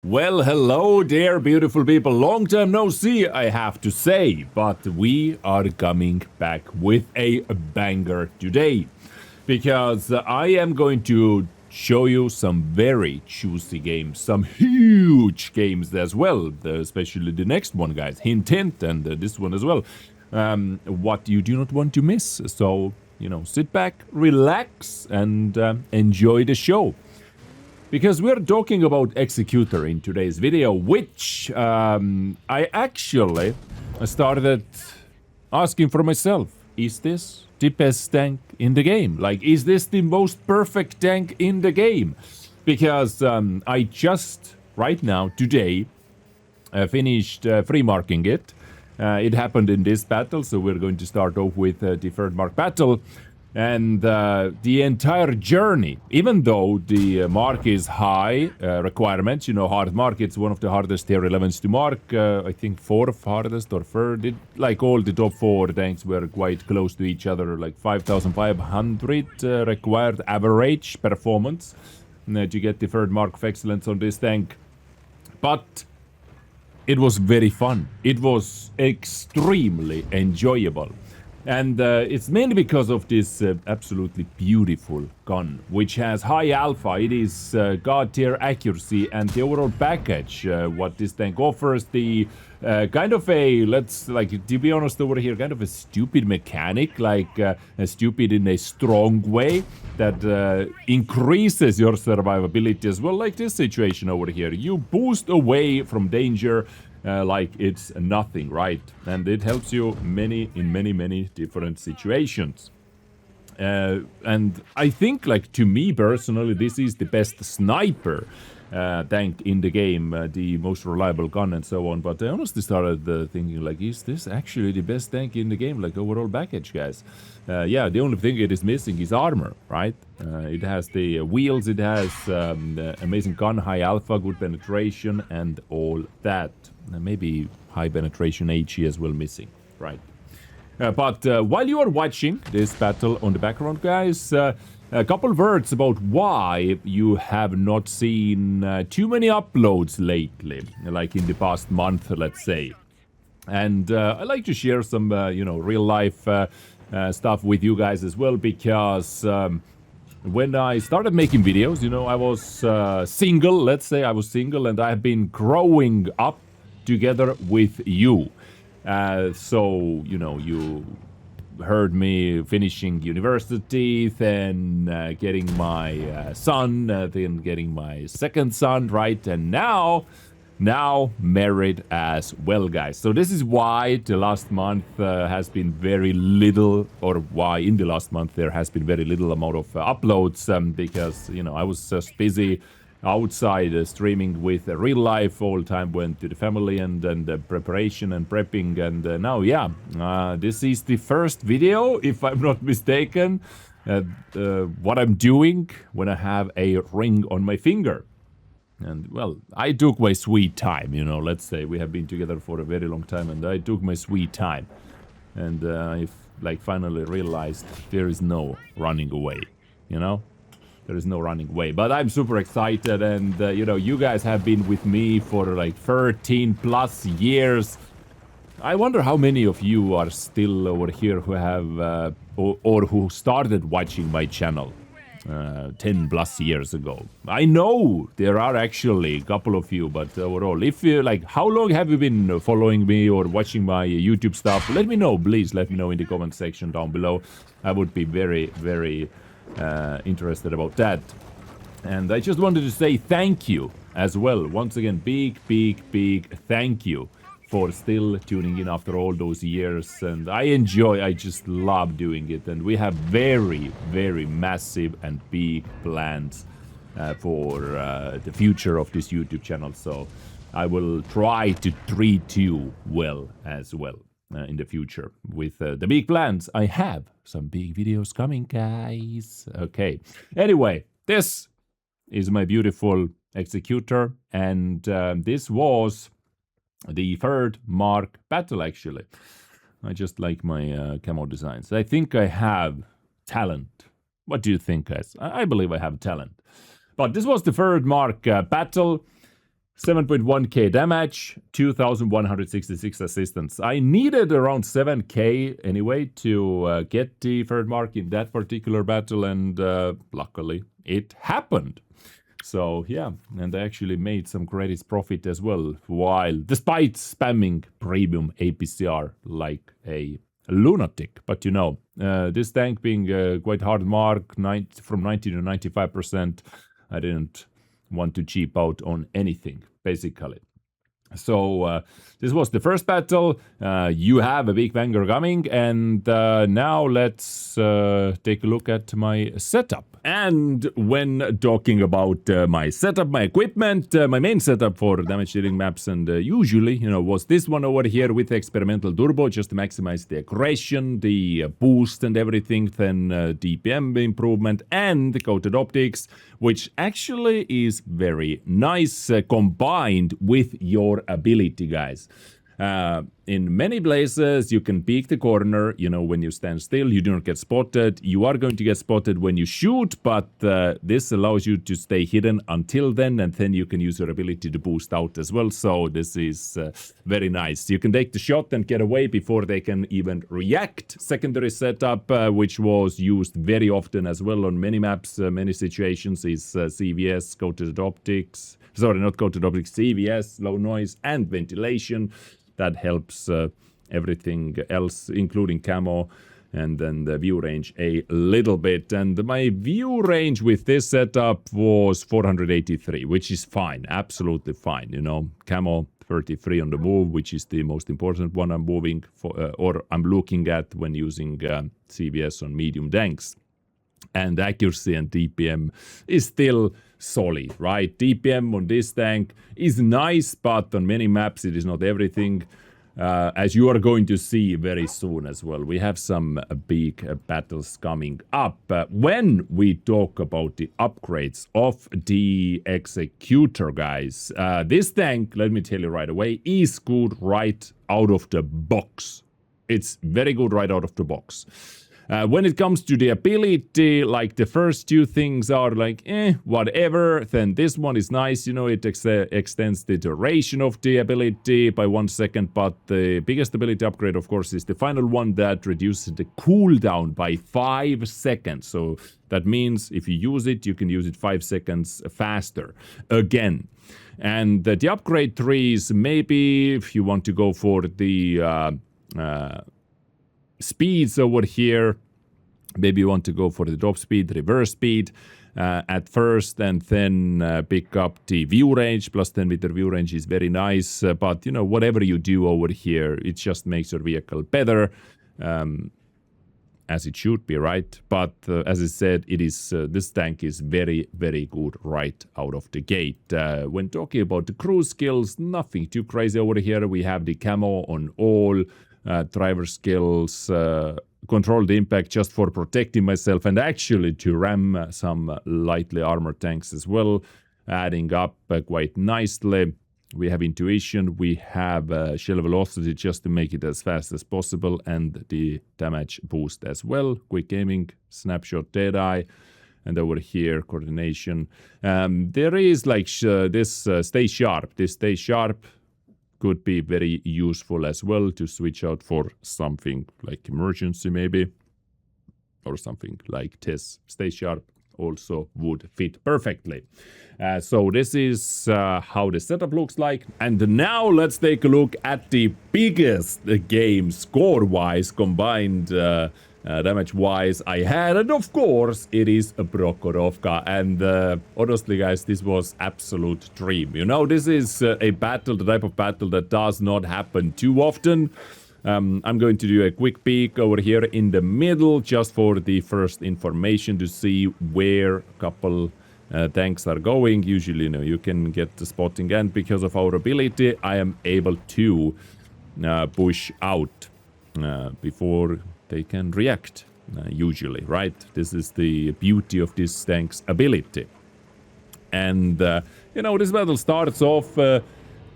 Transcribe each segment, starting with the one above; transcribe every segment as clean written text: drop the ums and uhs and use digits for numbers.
Well, hello there, beautiful people. Long time no see, I have to say, but we are coming back with a banger today because I am going to show you some very juicy games, some huge games as well, especially the next one, guys. Hint, hint, and this one as well. What you do not want to miss. So, sit back, relax, and enjoy the show. Because we're talking about Executor in today's video, which I actually started asking for myself, is this the best tank in the game? Like, is this the most perfect tank in the game? Because I just, right now, today, finished free marking it. It happened in this battle, so we're going to start off with the third mark battle. And the entire journey, even though the mark is high requirements, hard mark, it's one of the hardest tier 11s to mark. I think fourth hardest or third. Like all the top 4 tanks were quite close to each other, like 5,500 required average performance to get the third mark of excellence on this tank. But it was very fun. It was extremely enjoyable. And it's mainly because of this absolutely beautiful gun, which has high alpha. It is god tier accuracy and the overall package. What this tank offers, the kind of to be honest over here, kind of a stupid mechanic, like stupid in a strong way that increases your survivability as well, like this situation over here. You boost away from danger like it's nothing, right? And it helps you in many different situations. And I think, like, to me personally, this is the best sniper tank in the game, the most reliable gun and so on. But I honestly started thinking, like, is this actually the best tank in the game, like overall package, guys? Yeah, the only thing it is missing is armor, right? It has the wheels, it has amazing gun, high alpha, good penetration, and all that. Maybe high penetration HE as well missing, right? But while you are watching this battle on the background, guys, a couple words about why you have not seen too many uploads lately, like in the past month, let's say. And I like to share some, real life stuff with you guys as well, because when I started making videos, I was single, let's say I was single, and I have been growing up together with you. So, you heard me finishing university, then getting my son, then getting my second son, right? And now married as well, guys. So this is why the last month has been very little, or why in the last month there has been very little amount of uploads, because, I was just busy outside streaming with real life. All time went to the family and preparation and prepping, and now this is the first video, if I'm not mistaken, what I'm doing when I have a ring on my finger. And well, I took my sweet time, let's say we have been together for a very long time, and I took my sweet time, and I finally realized there is no running away, There is no running away. But I'm super excited, and you guys have been with me for like 13 plus years. I wonder how many of you are still over here who have or who started watching my channel 10 plus years ago. I know there are actually a couple of you, but overall, if you how long have you been following me or watching my YouTube stuff? Let me know, please. Let me know in the comment section down below. I would be very interested about that. And I just wanted to say thank you as well. Once again, big thank you for still tuning in after all those years. And I just love doing it. And we have very massive and big plans for the future of this YouTube channel. So I will try to treat you well as well in the future with the big plans. I have some big videos coming, guys. Okay. Anyway, this is my beautiful Executor, and this was the third mark battle, actually. I just like my camo designs. I think I have talent. What do you think, guys? I believe I have talent. But this was the third mark battle. 7.1k damage, 2,166 assistance. I needed around 7k anyway to get the third mark in that particular battle, and luckily it happened. So yeah, and I actually made some credits profit as well, while despite spamming premium APCR like a lunatic. But you know, this tank being quite hard mark, from 90 to 95%, I didn't want to cheap out on anything, basically. So this was the first battle. You have a big banger coming, and now let's take a look at my setup. And when talking about my setup, my equipment, my main setup for damage dealing maps, and usually, you know, was this one over here with experimental turbo, just to maximize the aggression, the boost and everything, then DPM improvement, and the coated optics, which actually is very nice combined with your ability, guys. In many places, you can peek the corner, you know, when you stand still, you do not get spotted. You are going to get spotted when you shoot, but this allows you to stay hidden until then, and then you can use your ability to boost out as well. So this is very nice. You can take the shot and get away before they can even react. Secondary setup, which was used very often as well on many maps, many situations, is CVS, coated optics. Sorry, not coated optics, CVS, low noise, and ventilation. That helps everything else, including camo, and then the view range a little bit. And my view range with this setup was 483, which is fine, absolutely fine. You know, camo 33 on the move, which is the most important one I'm moving for, or I'm looking at when using CVS on medium tanks. And accuracy and DPM is still solid, right? DPM on this tank is nice, but on many maps it is not everything, as you are going to see very soon as well. We have some big battles coming up. When we talk about the upgrades of the Executor, guys, this tank, let me tell you right away, is good right out of the box. It's very good right out of the box. When it comes to the ability, like the first two things are like, whatever. Then this one is nice, you know, it extends the duration of the ability by 1 second. But the biggest ability upgrade, of course, is the final one that reduces the cooldown by 5 seconds. So that means if you use it, you can use it 5 seconds faster again. And the upgrade 3 is maybe if you want to go for the speeds over here, maybe you want to go for the drop speed, reverse speed at first, and then pick up the view range. Plus 10 meter view range is very nice, but you know, whatever you do over here, it just makes your vehicle better, as it should be, right? But as I said, it is this tank is very, very good right out of the gate. When talking about the cruise skills, nothing too crazy over here. We have the camo on all. Driver skills, controlled impact just for protecting myself, and actually to ram some lightly armored tanks as well, adding up quite nicely. We have intuition, we have shell velocity just to make it as fast as possible, and the damage boost as well. Quick aiming, snapshot, deadeye, and over here coordination. There is like this stay sharp. This stay sharp could be very useful as well to switch out for something like emergency maybe, or something like this. Stay sharp also would fit perfectly. So this is how the setup looks like. And now let's take a look at the biggest game score-wise, combined damage-wise I had. And of course, it is a Prokhorovka. And honestly, guys, this was absolute dream. You know, this is a battle, the type of battle that does not happen too often. I'm going to do a quick peek over here in the middle, just for the first information to see where a couple tanks are going. Usually, you know, you can get the spotting, and because of our ability, I am able to push out before they can react, usually, right? This is the beauty of this tank's ability. And, you know, this battle starts off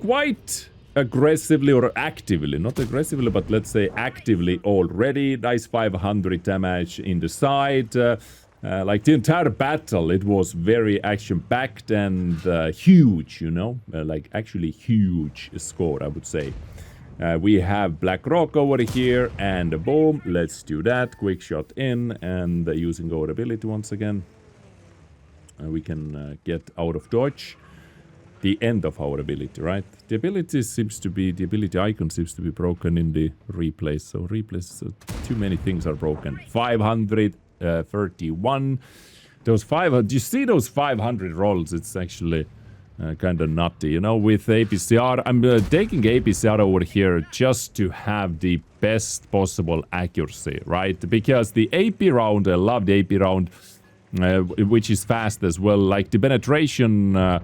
quite aggressively, or actively, not aggressively, but let's say actively already. Nice 500 damage in the side. Like the entire battle, it was very action-packed and huge, you know? Like actually huge score, I would say. We have Black Rock over here, and boom, let's do that. Quick shot in, and using our ability once again. We can get out of dodge. The end of our ability, right? The ability icon seems to be broken in the replays. So replays, too many things are broken. 531. Those 500, do you see those 500 rolls? It's actually kind of nutty, you know, with APCR. I'm taking APCR over here just to have the best possible accuracy, right? Because the AP round, I love the AP round, which is fast as well. Like the penetration the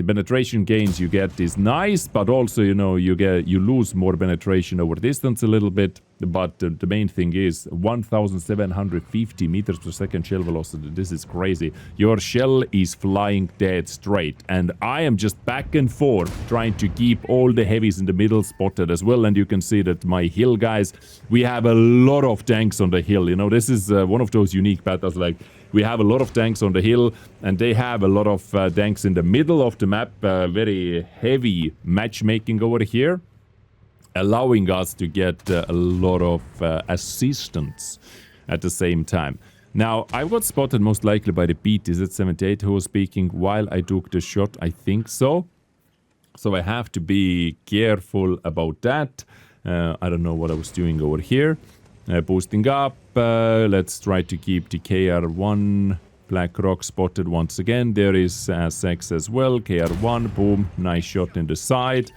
penetration gains you get is nice, but also, you know, you lose more penetration over distance a little bit. But the main thing is 1750 meters per second shell velocity. This is crazy. Your shell is flying dead straight, and I am just back and forth trying to keep all the heavies in the middle spotted as well. And you can see that my hill guys, we have a lot of tanks on the hill. You know, this is one of those unique battles. Like, we have a lot of tanks on the hill, and they have a lot of tanks in the middle of the map. Very heavy matchmaking over here, allowing us to get a lot of assistance at the same time. Now, I got spotted most likely by the BTZ-78 who was speaking while I took the shot, I think so. So I have to be careful about that. I don't know what I was doing over here. Boosting up, let's try to keep the KR1 Black Rock spotted once again. There is SX as well, KR1, boom, nice shot in the side.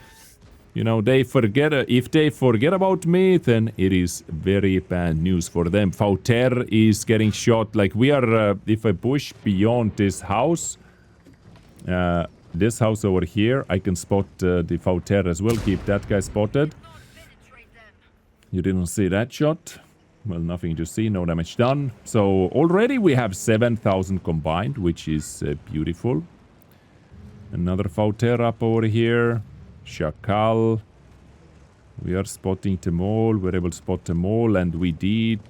You know, they forget, if they forget about me, then it is very bad news for them. Fauter is getting shot. Like, we are, if I push beyond this house over here, I can spot the Fauter as well. Keep that guy spotted. You didn't see that shot. Well, nothing to see, no damage done. So already we have 7,000 combined, which is beautiful. Another Fauter up over here. Shakal. We are spotting them all. We're able to spot them all, and we did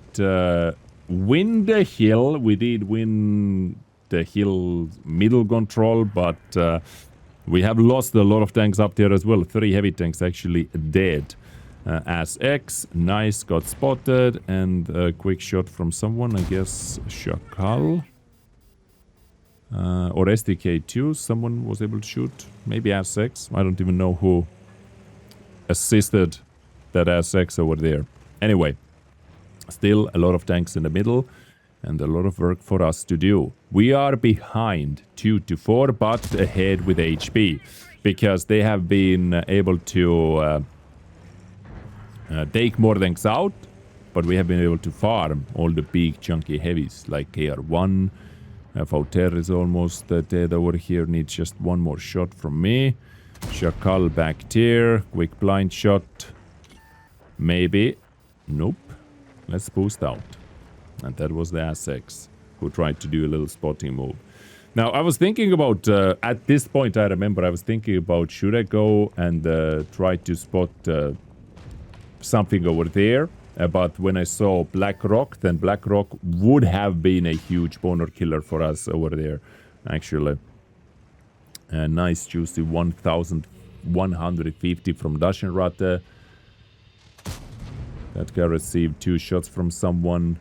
win the hill. We did win the hill middle control, but we have lost a lot of tanks up there as well. 3 heavy tanks actually dead. As X, nice, got spotted, and a quick shot from someone, I guess Shakal. Or SDK2, someone was able to shoot. Maybe As-X, I don't even know who assisted that As-X over there. Anyway, still a lot of tanks in the middle, and a lot of work for us to do. We are behind 2-4, but ahead with HP, because they have been able to take more tanks out, but we have been able to farm all the big chunky heavies like KR1. Fauter is almost dead over here, needs just one more shot from me. Shakal back there, quick blind shot. Maybe. Nope. Let's boost out. And that was the As-X who tried to do a little spotting move. Now, I was thinking about, at this point I remember, I was thinking about should I go and try to spot something over there. But when I saw Black Rock, then Black Rock would have been a huge boner killer for us over there, actually. Nice juicy 1,150 from Dezrng. That guy received 2 shots from someone.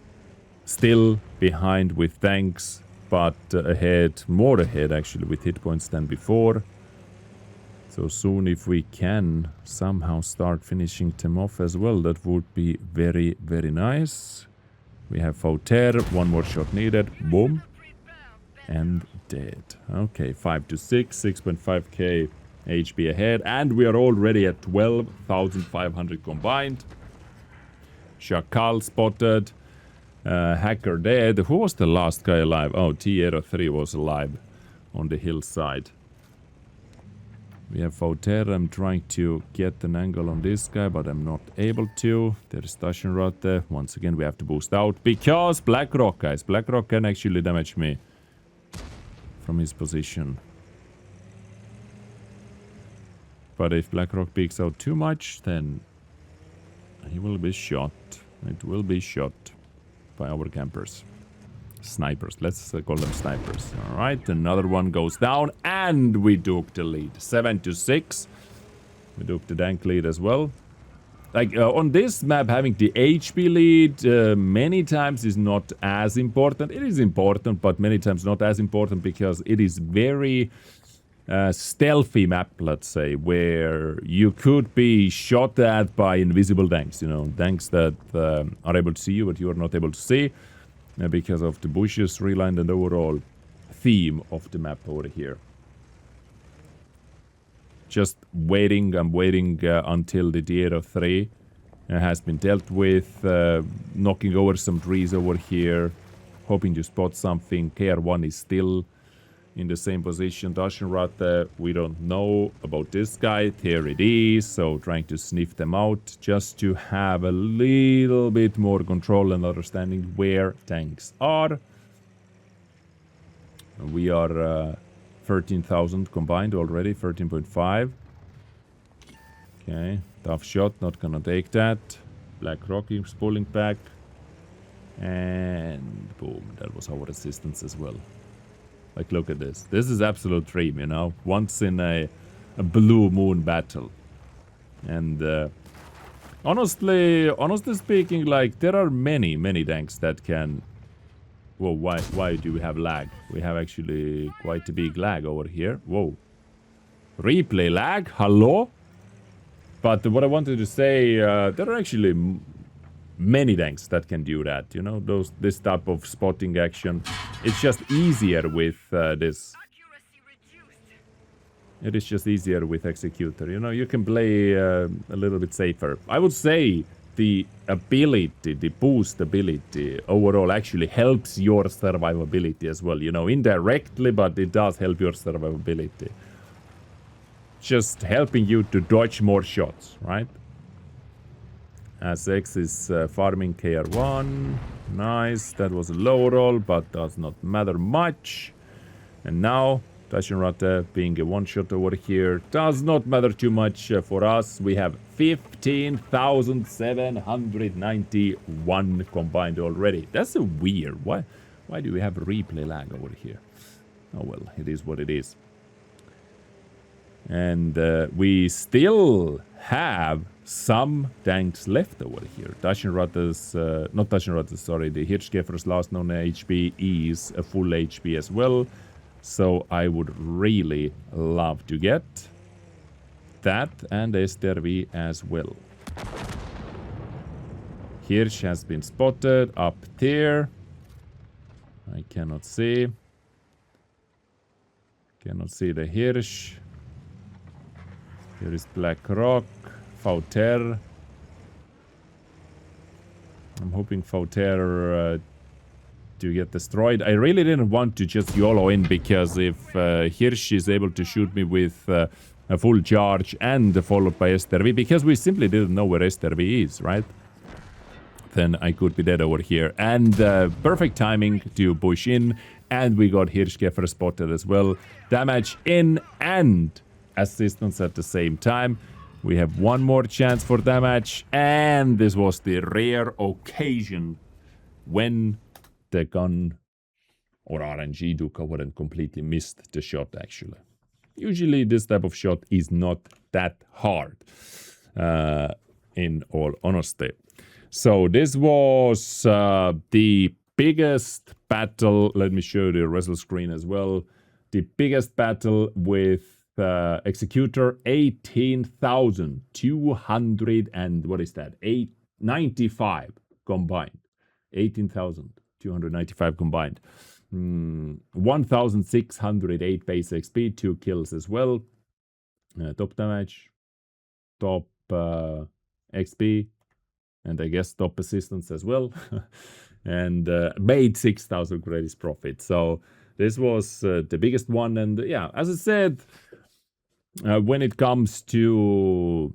Still behind with tanks, but ahead, more ahead actually, with hit points than before. So soon, if we can somehow start finishing them off as well, that would be very, very nice. We have Fauter, one more shot needed, boom, and dead. Okay, 5-6, 6.5k HP ahead, and we are already at 12,500 combined. Shakal spotted, Hacker dead. Who was the last guy alive? Oh, T-03 was alive on the hillside. We have Fauter. I'm trying to get an angle on this guy, but I'm not able to. There's Dezrng. Once again, we have to boost out because Black Rock, guys. Black Rock can actually damage me from his position. But if Black Rock peeks out too much, then he will be shot. It will be shot by our campers. Snipers. Let's call them snipers. All right, another one goes down, and we took the lead. 7-6. We took the dank lead as well. Like, on this map, having the HP lead many times is not as important. It is important, but many times not as important because it is very stealthy map, let's say, where you could be shot at by invisible tanks, you know, tanks that are able to see you, but you are not able to see because of the bushes, relined, and overall theme of the map over here. Just waiting, I'm waiting until the Tier 3 has been dealt with, knocking over some trees over here, hoping to spot something. KR1 is still in the same position. Dezrng, we don't know about this guy. There it is, so trying to sniff them out just to have a little bit more control and understanding where tanks are. We are 13,000 combined already, 13.5. Okay, tough shot, not gonna take that. Black Rock is pulling back. And boom, that was our assistance as well. Like, look at this. This is absolute dream, you know? Once in a blue moon battle. And honestly speaking, like, there are many tanks that can... Whoa, why do we have lag? We have actually quite a big lag over here. Whoa. Replay lag? Hello? But what I wanted to say, there are actually many tanks that can do that, you know, this type of spotting action. It's just easier with this. It is just easier with Executor, you know, you can play a little bit safer. I would say the ability, the boost ability overall actually helps your survivability as well, you know, indirectly, but it does help your survivability. Just helping you to dodge more shots, right? As X is farming KR1. Nice. That was a low roll, but does not matter much. And now, Dezrng being a one-shot over here does not matter too much for us. We have 15,791 combined already. That's a weird. Why do we have a replay lag over here? Oh well, it is what it is. And we still have some tanks left over here. Dezrng's, not Dezrng's, sorry, the Hirschkäfer's last known HP is a full HP as well. So I would really love to get that and STRV as well. Hirsch has been spotted up there. I cannot see. Cannot see the Hirsch. Here is Black Rock, Fauter. I'm hoping Fauter to get destroyed. I really didn't want to just YOLO in because if Hirsch is able to shoot me with a full charge and followed by STRV, because we simply didn't know where STRV is, right? Then I could be dead over here. And perfect timing to push in, and we got Hirschkäfer spotted as well. Damage in and assistance at the same time. We have one more chance for damage, and this was the rare occasion when the gun or RNG do cover and completely missed the shot actually. Usually this type of shot is not that hard, in all honesty. So this was the biggest battle. Let me show you the result screen as well. The biggest battle with Executor, 18,200 and what is that? 895 combined. 18,295 combined. 1,608 base XP, 2 kills as well. Top damage, top XP, and I guess top assistance as well. And made 6,000 credits profit. So this was the biggest one. And yeah, as I said, when it comes to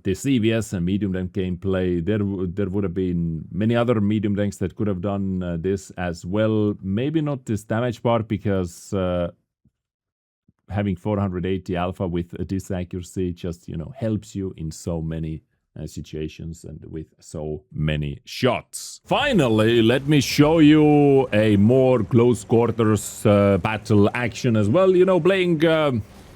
the CVS and medium rank gameplay, there would have been many other medium ranks that could have done this as well. Maybe not this damage part, because having 480 alpha with this accuracy just, you know, helps you in so many situations and with so many shots. Finally, let me show you a more close quarters battle action as well. You know, playing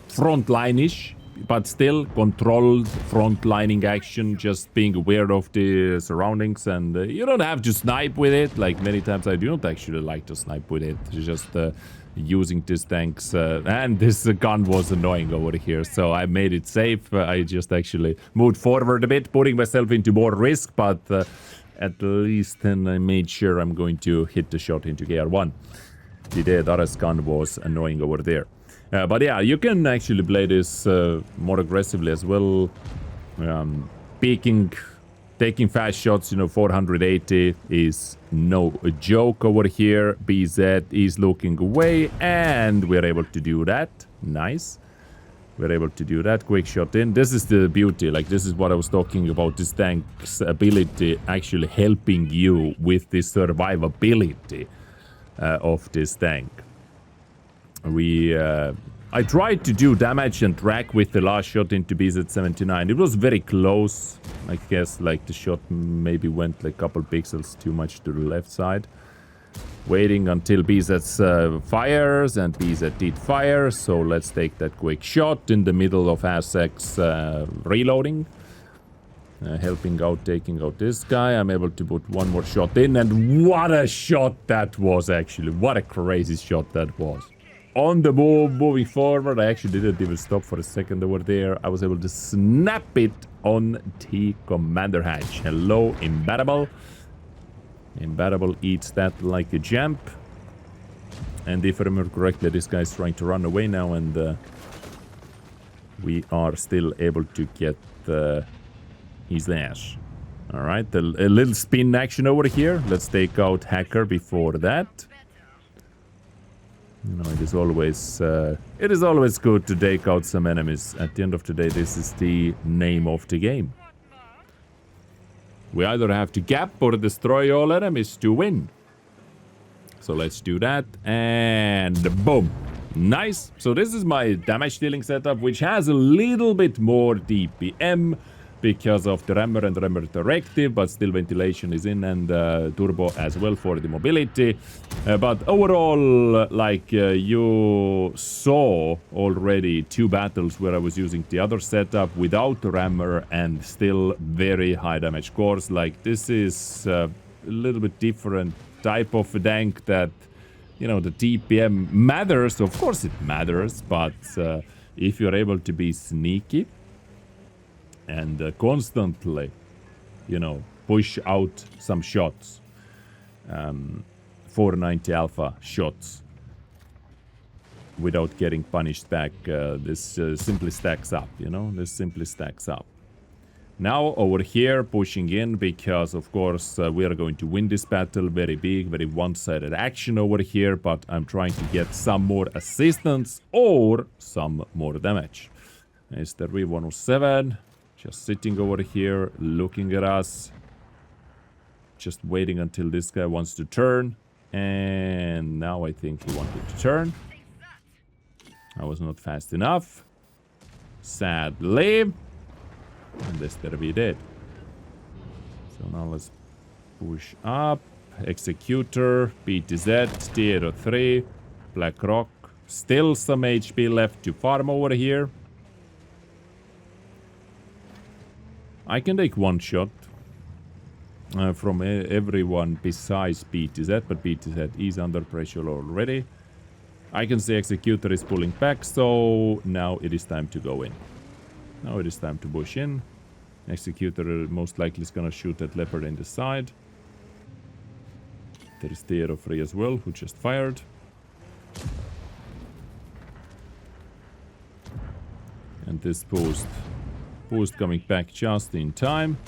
frontline-ish, but still controlled frontlining action, just being aware of the surroundings, and you don't have to snipe with it. Like many times I do not actually like to snipe with it, just using these tanks, and this gun was annoying over here, so I made it safe. I just actually moved forward a bit, putting myself into more risk, but at least then I made sure I'm going to hit the shot into KR1. The Dezrng gun was annoying over there. But yeah, you can actually play this more aggressively as well. Peeking, taking fast shots, you know, 480 is no joke over here. BZ is looking away, and we're able to do that. Nice. We're able to do that. Quick shot in. This is the beauty. Like, this is what I was talking about. This tank's ability actually helping you with the survivability of this tank. I tried to do damage and track with the last shot into BZ-79. It was very close. I guess like the shot maybe went like a couple pixels too much to the left side. Waiting until BZ fires, and BZ did fire. So let's take that quick shot in the middle of ASX reloading. Helping out, taking out this guy. I'm able to put one more shot in, and what a shot that was actually. What a crazy shot that was. On the move, moving forward. I actually didn't even stop for a second over there. I was able to snap it on the commander hatch. Hello, Imbatable. Imbatable eats that like a champ. And if I remember correctly, this guy's trying to run away now, and we are still able to get his ass. Alright, a little spin action over here. Let's take out Hacker before that. You know, it is always good to take out some enemies. At the end of the day, this is the name of the game. We either have to gap or destroy all enemies to win. So let's do that, and boom. Nice. So this is my damage dealing setup, which has a little bit more DPM because of the rammer and rammer directive, but still ventilation is in, and turbo as well for the mobility. But overall, like you saw already 2 battles where I was using the other setup without the rammer and still very high damage cores. Like, this is a little bit different type of a tank that, you know, the DPM matters. Of course it matters, but if you're able to be sneaky and constantly, you know, push out some shots, 490 alpha shots, without getting punished back, this simply stacks up, you know, this simply stacks up. Now over here, pushing in, because of course we are going to win this battle. Very big, very one-sided action over here, but I'm trying to get some more assistance or some more damage. It's the V107. Just sitting over here, looking at us. Just waiting until this guy wants to turn. And now I think he wanted to turn. I was not fast enough. Sadly. And this better be dead. So now let's push up. Executor, BTZ, Tier 3, Black Rock. Still some HP left to farm over here. I can take one shot from everyone besides BTZ, but BTZ is under pressure already. I can see Executor is pulling back, so now it is time to go in. Now it is time to push in. Executor most likely is gonna shoot at Leopard in the side. There is Tier 3 as well, who just fired. And this boost coming back just in time.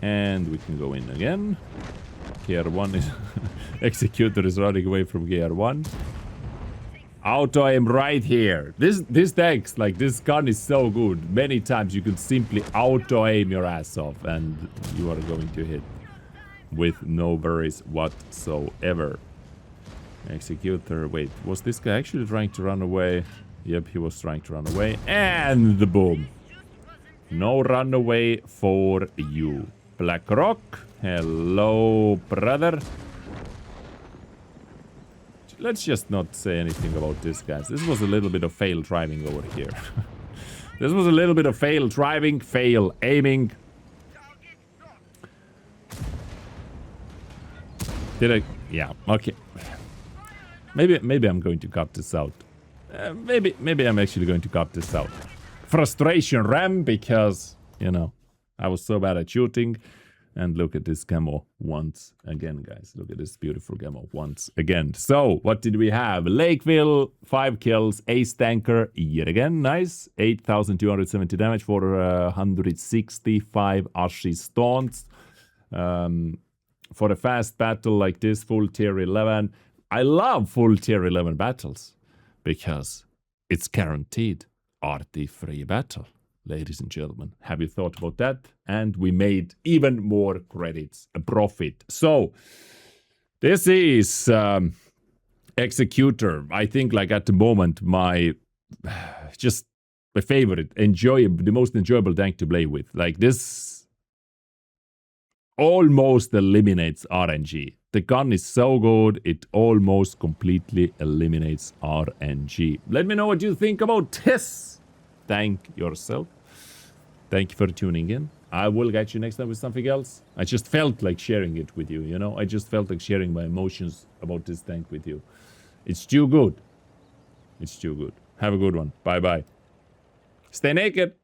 And we can go in again. KR1 is... Executor is running away from KR1. Auto aim right here. This tanks, like, this gun is so good. Many times you can simply auto aim your ass off and you are going to hit with no worries whatsoever. Executor, wait, was this guy actually trying to run away? Yep, he was trying to run away. And the boom. No runaway for you. Black Rock. Hello, brother. Let's just not say anything about this, guys. This was a little bit of fail driving over here. This was a little bit of fail driving, fail aiming. Did I? Yeah, okay. Maybe I'm going to cut this out. Maybe I'm actually going to cut this out. Frustration RAM, because, you know, I was so bad at shooting. And look at this camo once again, guys. Look at this beautiful camo once again. So, what did we have? Lakeville, 5 kills. Ace Tanker, yet again. Nice. 8,270 damage for 165 Ashi stones. For a fast battle like this, full tier 11. I love full tier 11 battles. Because it's guaranteed RT-free battle. Ladies and gentlemen, have you thought about that? And we made even more credits, a profit. So, this is Executor. I think, like, at the moment, my favorite, the most enjoyable tank to play with. Like, this almost eliminates RNG. The gun is so good, it almost completely eliminates RNG. Let me know what you think about this. Thank yourself. Thank you for tuning in. I will catch you next time with something else. I just felt like sharing it with you, you know? I just felt like sharing my emotions about this tank with you. It's too good. It's too good. Have a good one. Bye-bye. Stay naked.